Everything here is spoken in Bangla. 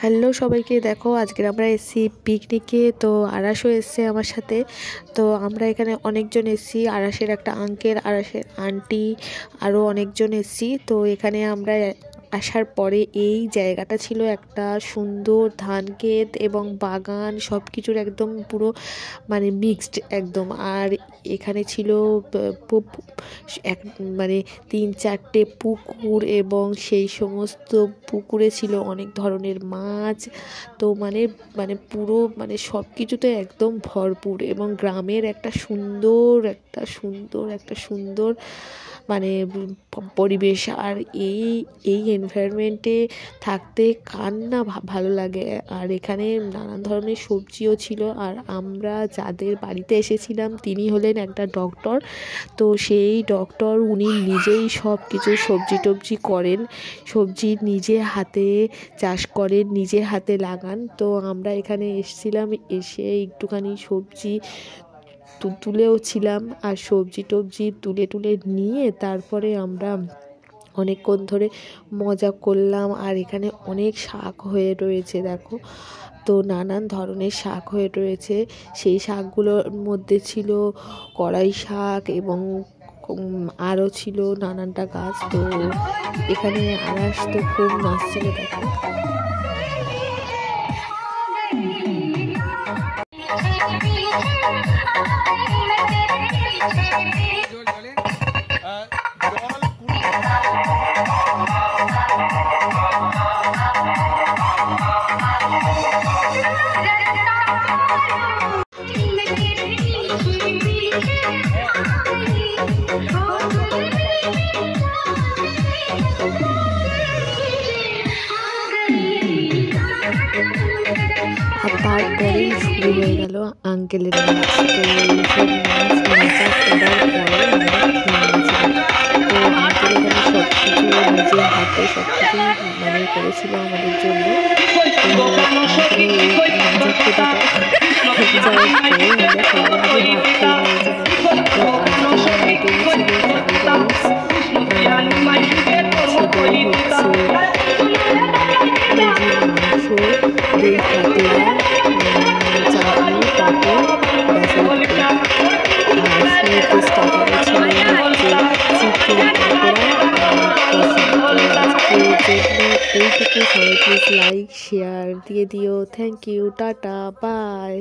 হ্যালো সবাইকে, দেখো আজকে আমরা এসেছি পিকনিকে। তো আরাসও এসছে আমার সাথে। তো আমরা এখানে অনেকজন এসেছি, আরাসের একটা আঙ্কেল, আরাসের আন্টি, আরও অনেকজন এসেছি। তো এখানে আমরা আসার পরে এই জায়গাটা ছিল একটা সুন্দর ধান ক্ষেত এবং বাগান, সব কিছুর একদম পুরো মানে মিক্সড একদম। আর এখানে ছিল এক মানে 3-4টে পুকুর এবং সেই সমস্ত পুকুরে ছিল অনেক ধরনের মাছ। তো মানে মানে পুরো মানে সব কিছুতে একদম ভরপুর এবং গ্রামের একটা সুন্দর মানে পরিবেশ। আর এই এনভায়রনমেন্টে থাকতে কার না ভালো লাগে। আর এখানে নানান ধরনের সবজিও ছিল। আর আমরা যাদের বাড়িতে এসেছিলাম তিনি হলেন একটা ডক্টর। তো সেই ডক্টর উনি নিজেই সব কিছু সবজি টবজি করেন, সবজি নিজে হাতে চাষ করেন, নিজে হাতে লাগান। তো আমরা এখানে এসেছিলাম, এসে একটুখানি সবজি তুলেও ছিলাম। আর সবজি টবজি তুলে নিয়ে তারপরে আমরা অনেকক্ষণ ধরে মজা করলাম। আর এখানে অনেক শাক হয়ে রয়েছে, দেখো। তো নানান ধরনের শাক হয়ে রয়েছে। সেই শাকগুলোর মধ্যে ছিল কড়াই শাক এবং আরও ছিল নানানটা গাছ। তো এখানে আরাস তো খুব নাচছিল, দেখো। আর তারপরেই শুরু হয়ে গেল আঙ্কেলের নাচ। তো এইসব নাচা করার পরে আমরা খেয়ে নিয়েছিলাম। তো আঙ্কেল এখানে সব কিছু নিজের হাতে সব কিছু মানে করেছিল আমাদের জন্য। তো আঙ্কেলের এই নাচা যাওয়ার পরে আমরা সবাই মিলে ভাত খেয়ে নিয়েছিলাম। তো আজকের আইটেম ছিল ফ্রাইড রাইস, মাংস, দই কাতলা, চাটনি, পাঁপড়, বেসন। আর স্ন্যাকের স্টার্টারে ছিল চিকেন পকোড়া আর কফি। তো আজকের জন্য এইটুকু। সবাই প্লিজ লাইক শেয়ার দিয়ে দিও। Thank you, tata, by.